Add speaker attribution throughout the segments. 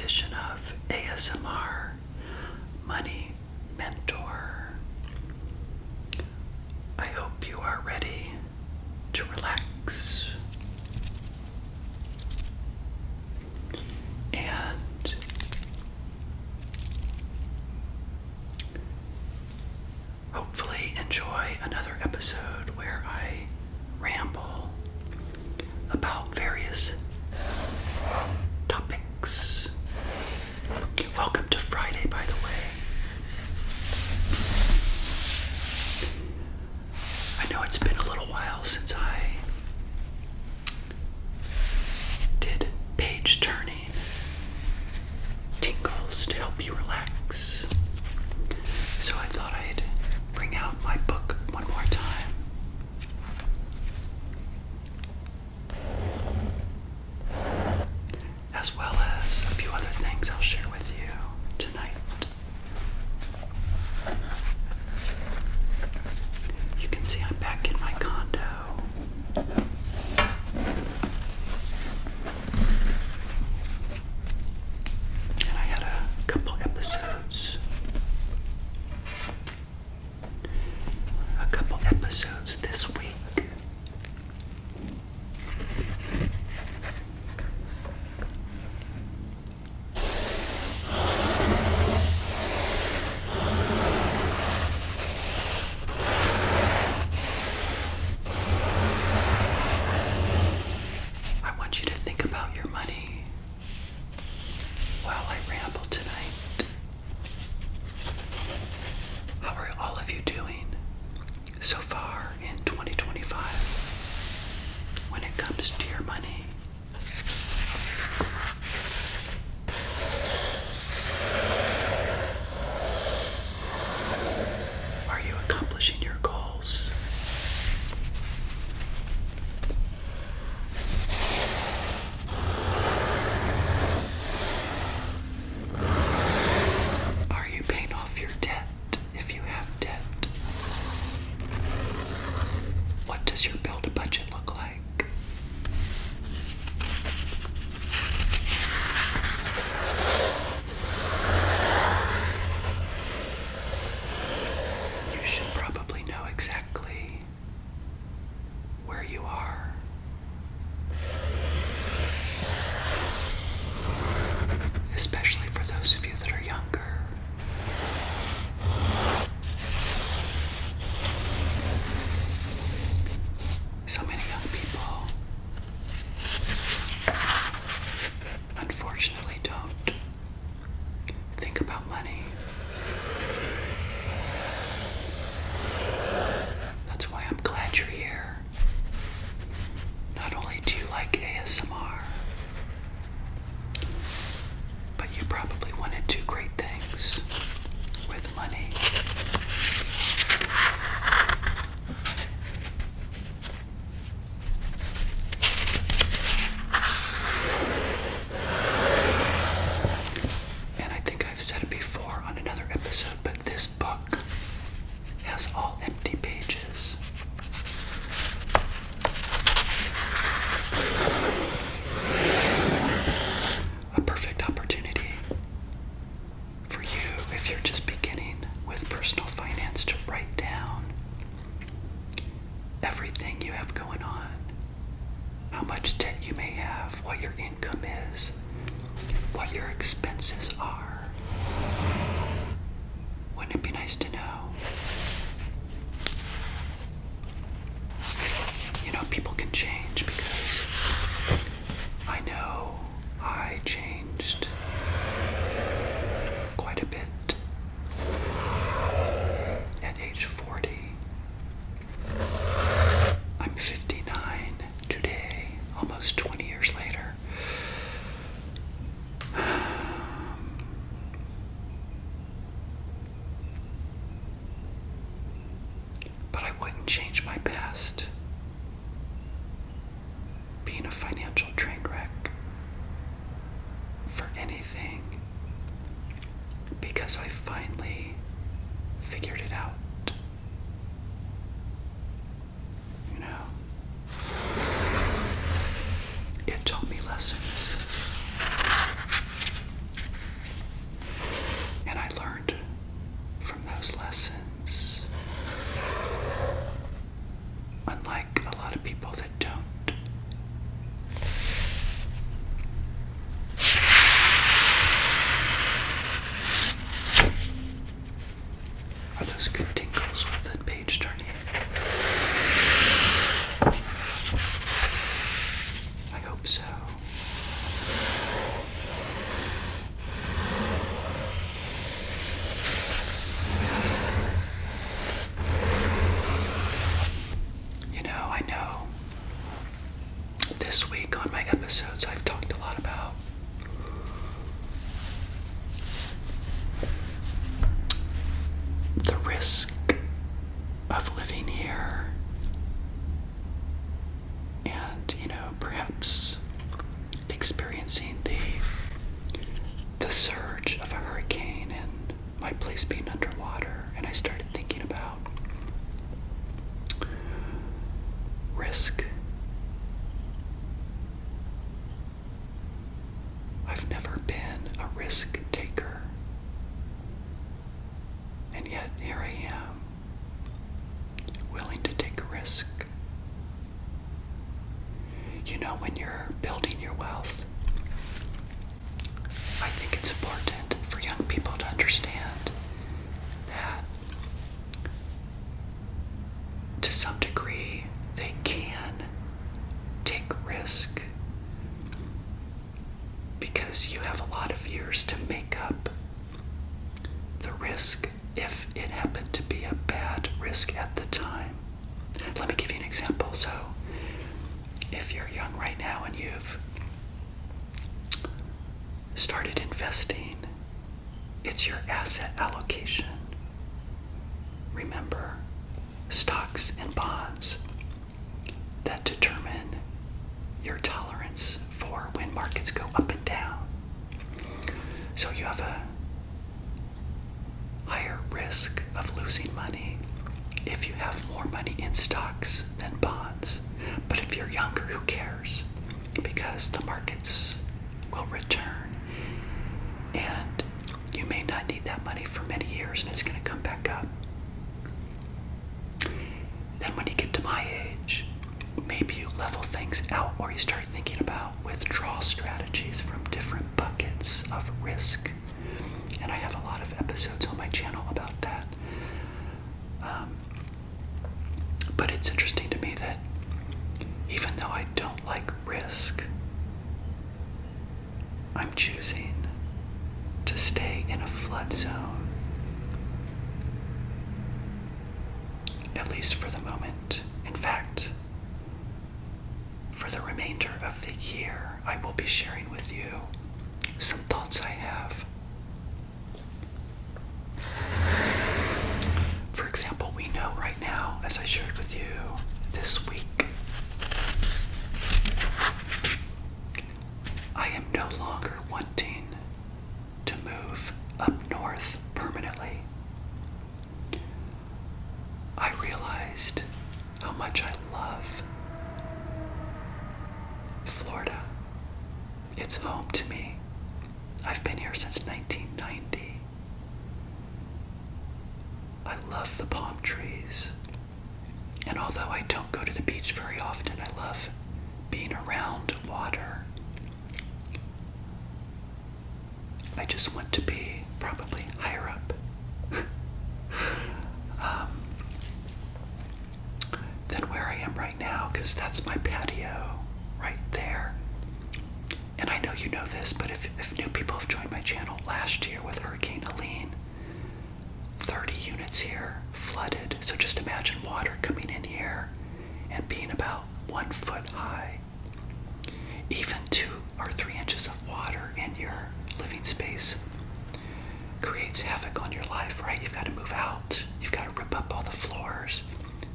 Speaker 1: edition of ASMR Money Mentor. I hope you are ready to relax and hopefully enjoy another episode where I ramble about various topics. Welcome to Friday, by the way. I know it's been a little while since I did Page-Turning Tingles to help you relax. So I thought I'd bring out my book one more time. As well as a few other things I'll share with you tonight. You can see I'm back in my condo. And I had a couple episodes this week. I want you to think about your money while I ramble tonight. How are all of you doing so far in 2025 when it comes to your money? Are you accomplishing your goals? Are you paying off your debt if you have debt? What does your build-a-budget look like? You should probably know exactly where you are. Especially for those of you that are younger. So many young people, unfortunately, don't think about money. That's why I'm glad you're here. Not only do you like ASMR, but you probably want to do great things with money. And I think I've said it before on another episode, but this book has all empty pages. A perfect opportunity for you, if you're just beginning with personal finance, to write down everything you have going on, how much debt you may have, what your income is, what your expenses are. Wouldn't it be nice to know? You know, people can change, because I know I changed quite a bit at age 40. I'm 59 today, almost 20 years later. But I wouldn't change my past. Being a financial train wreck for anything, because I finally figured it out. You know, it taught me lessons. risk of living here and, perhaps experiencing the surge of a hurricane and my place being underwater. And I started thinking about risk. I've never been a risk taker. And yet here I am, willing to take a risk. When you're building your wealth, I think it's important for young people to understand that to some degree they can take risk because you have a lot of years to make up the risk if it happened to be a bad risk at the time. Let me give you an example. So if you're young right now and you've started investing, it's your asset allocation. Remember, stocks and bonds that determine your tolerance for when markets go up and down. So you have a higher risk of losing money if you have more money in stocks than bonds. But if you're younger, who cares? Because the markets will return and you may not need that money for many years and it's going to come back up. Then when you get to my age, maybe you level things out or you start thinking about withdrawal strategies from different buckets of risk. And I have a lot of episodes on my channel about that. But it's interesting to me that even though I don't like risk, I'm choosing to stay in a flood zone, at least for the moment. In fact, for the remainder of the year, I will be sharing with you some thoughts I have. For example, we know right now, as I shared with you this week, I am no longer wanting to move up north permanently. I realized how much I love Florida. It's home to me. I've been here since 1990. I love the palm trees. And although I don't go to the beach very often, I love being around water. I just want to be probably higher up than where I am right now, because that's my patio right there. And I know you know this, but if new people have joined my channel last year with Hurricane Helene, 30 units here flooded. So just imagine water coming in here and being about 1 foot high. Even 2 or 3 inches of water in your living space creates havoc on your life, right? You've got to move out. You've got to rip up all the floors,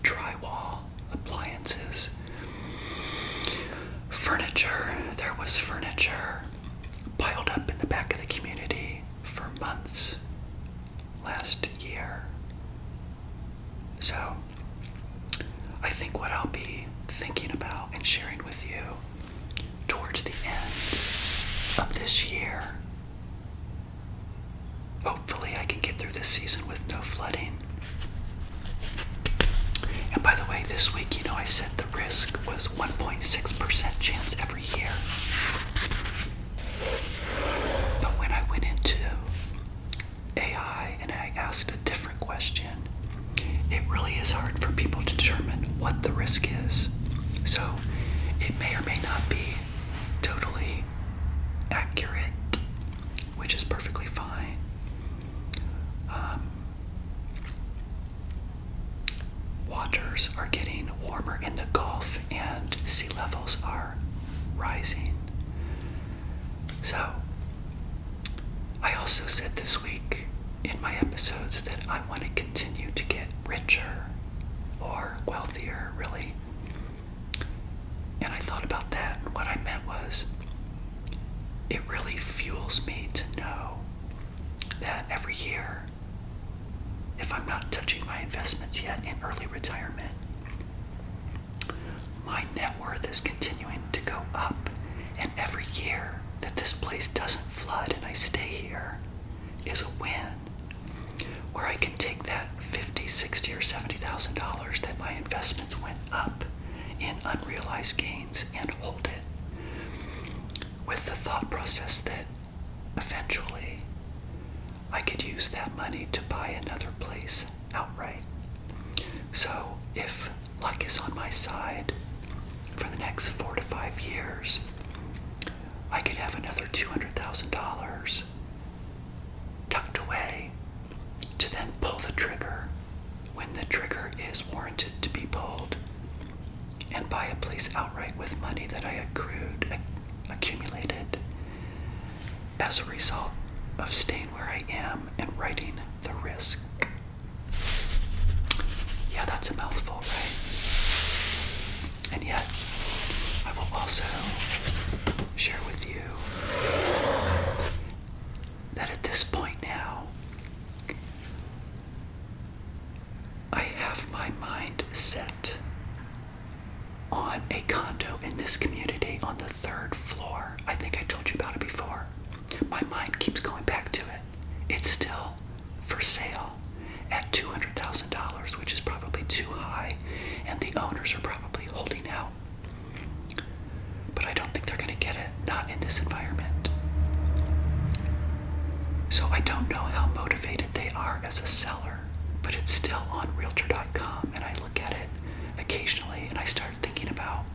Speaker 1: drywall, appliances, furniture. There was furniture piled up in the back of the community for months last year. So I think what I'll be thinking about and sharing with you towards the end of this year, hopefully I can get through this season with no flooding. And by the way, this week, I said the risk was 1.6% chance every year. But when I went into AI and I asked a different question, it really is hard for people to determine what the risk is. So it may or may not be totally accurate, which is perfectly fine. Waters are getting warmer in the Gulf and sea levels are rising. So I also said this week in my episodes that I want to continue to get richer or wealthier, really. And I thought about that, and what I meant was, it really fuels me to know that every year, if I'm not touching my investments yet in early retirement, my net worth is continuing to go up. And every year that this place doesn't flood and I stay here is a win, where I can take that $50, $60, or $70,000 that my investments went up in unrealized gains and hold it, with the thought process that eventually I could use that money to buy another place outright. So if luck is on my side for the next 4 to 5 years, I could have another $200,000 tucked away to then pull the trigger when the trigger is warranted to be pulled, and buy a place outright with money that I accumulated as a result of staying where I am and writing the risk. Yeah, that's a mouthful, right? And yet, I will also share with you that at this point now, I have my mind set on a condo in this community on the 3rd floor. I think I told you about it before. My mind keeps going back to it. It's still for sale at $200,000, which is probably too high, and the owners are probably holding out. But I don't think they're going to get it, not in this environment. So I don't know how motivated they are as a seller, but it's still on Realtor.com, and I look at it occasionally and I start thinking about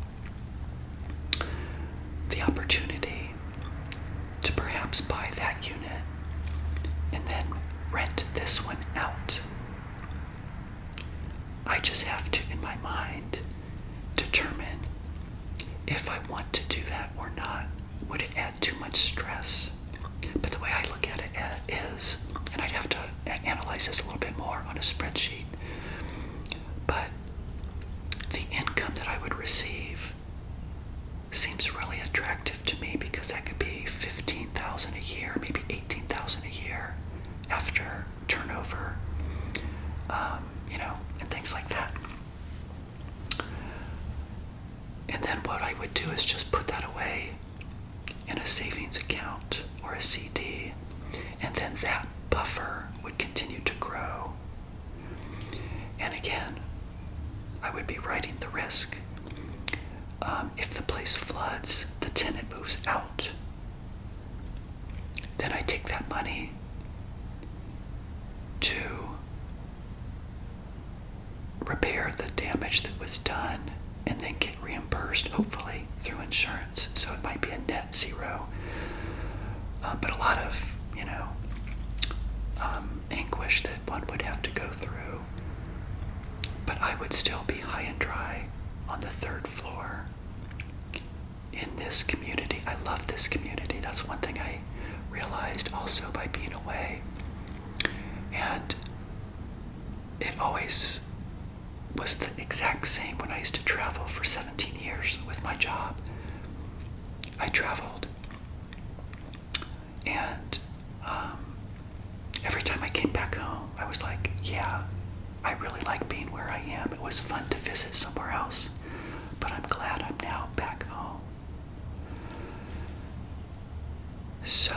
Speaker 1: the opportunity to perhaps buy that unit and then rent this one out. I just have to, in my mind, determine if I want to do that or not. Would it add too much stress? But the way I look at it is, and I'd have to analyze this a little bit more on a spreadsheet, but the income that I would receive seems really attractive to me, because that could be $15,000 a year, maybe $18,000 a year after turnover, and things like that. And then what I would do is just put that away in a savings account or a CD, and then that buffer would continue to grow. And again, I would be writing the risk. If the place floods, the tenant moves out, then I take that money to repair the damage that was done and then get reimbursed, hopefully, through insurance. So it might be a net zero. But a lot of, anguish that one would have to go through. But I would still be high and dry on the 3rd floor in this community. I love this community. That's one thing I realized also by being away. And it always was the exact same when I used to travel for 17 years with my job. I traveled, and every time I came back home, I was like, yeah, I really like being where I am. It was fun to visit somewhere else, but I'm glad I'm now back home. So,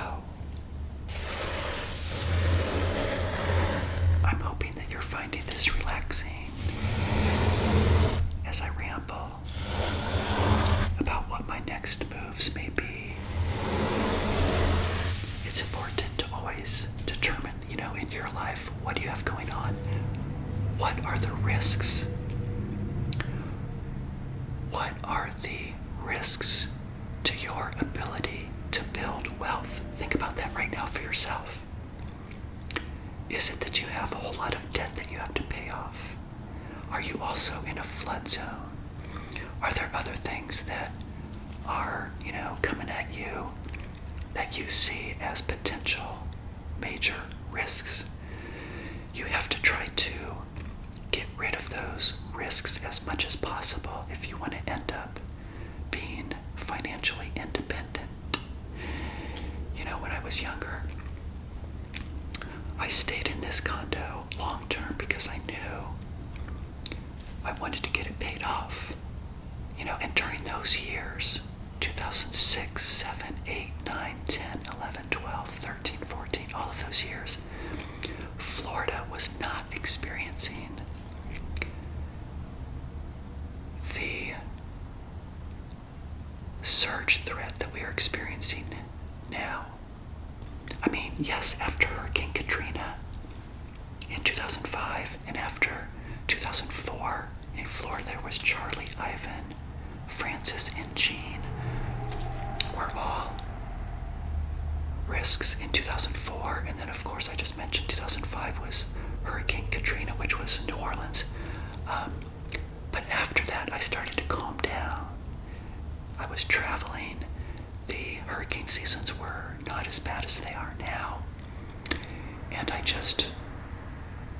Speaker 1: I'm hoping that you're finding this relaxing as I ramble about what my next moves may be. It's important to always determine, in your life, what do you have going on? What are the risks? What are the risks to your ability to build wealth? Think about that right now for yourself. Is it that you have a whole lot of debt that you have to pay off? Are you also in a flood zone? Are there other things that are, coming at you that you see as potential major risks? I was younger, I stayed in this condo long term because I knew I wanted to get it paid off. And during those years, 2006, 7, 8, 9, 10, 11, 12, 13, 14, all of those years, Florida was not experiencing the surge threat that we are experiencing now. I mean, yes, after Hurricane Katrina in 2005 and after 2004 in Florida, there was Charlie, Ivan, Francis, and Jean were all risks in 2004. And then, of course, I just mentioned 2005 was Hurricane Katrina, which was New Orleans. But after that, I started to calm down. I was traveling. The hurricane seasons were not as bad as they are now. And I just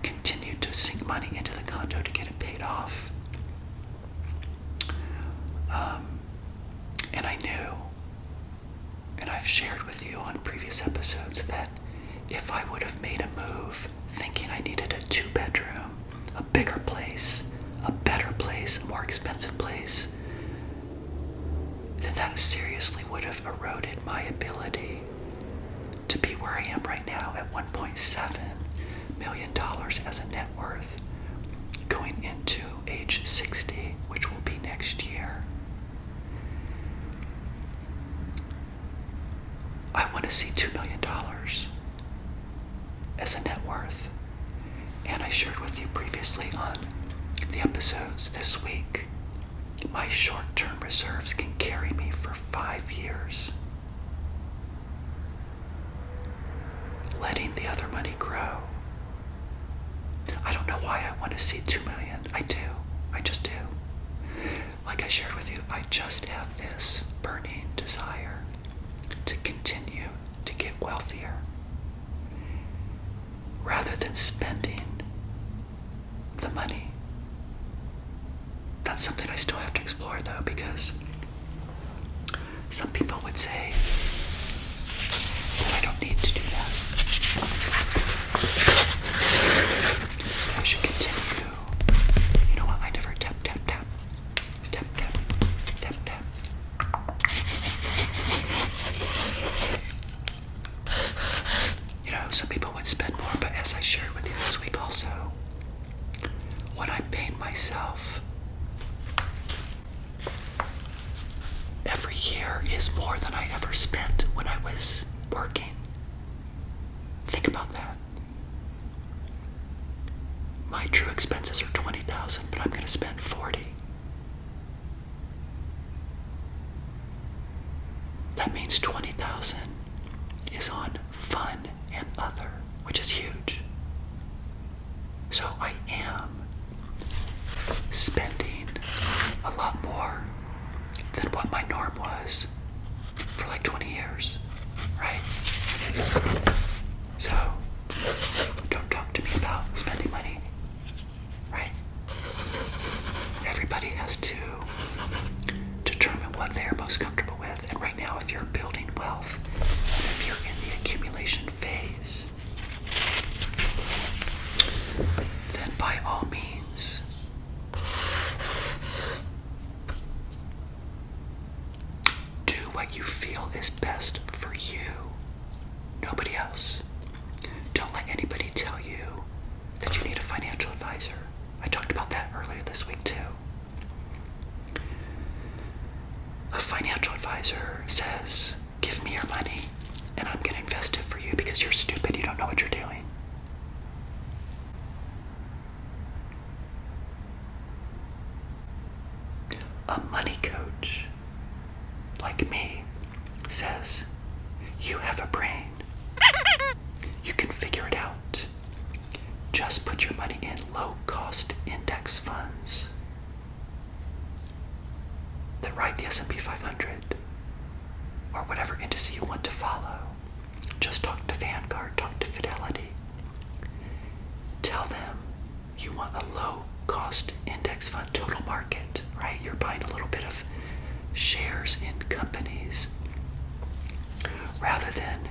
Speaker 1: continued to sink money into the condo to get it paid off. And I knew, and I've shared with you on previous episodes, that if I would have made a move thinking I needed a 2-bedroom, a bigger place, a better place, a more expensive place, then that seriously would have eroded my ability to be where I am right now at $1.7 million as a net worth going into age 60, which will be next year. I want to see $2 million as a net worth. And I shared with you previously on the episodes this week, my short-term reserves can carry me for 5 years. Letting the other money grow. I don't know why I want to see $2 million. I do. I just do. Like I shared with you, I just have this burning desire to continue to get wealthier rather than spending the money. That's something I still have to explore, though, because some people would say that I don't need to do that. I should continue. You know what? I never tap, tap, tap. Tap, tap, tap, tap. Some people would spend more, but as I shared with you this week also, when I'm paying myself, every year is more than I ever spent when I was working. Think about that. My true expenses are $20,000, but I'm going to spend $40,000. That means $20,000 is on fun and other, which is huge. So I am spending a lot more than what my norm was for like 20 years, right? So don't talk to me about spending money, right? Everybody has to determine what they are most comfortable with. And right now, if you're building wealth, and if you're in the accumulation phase, then by all means, do what you feel is best for you, nobody else. Don't let anybody tell you that you need a financial advisor. I talked about that earlier this week too. A financial advisor says, give me your money and I'm going to invest it for you because you're stupid, you don't know what you're doing. A money coach like me says, you have a brain. You can figure it out. Just put your money in low-cost index funds that ride the S&P 500 or whatever indice you want to follow. Just talk to Vanguard, talk to Fidelity. Tell them you want a low-cost index fund, total market, right? You're buying a little bit of shares in companies rather than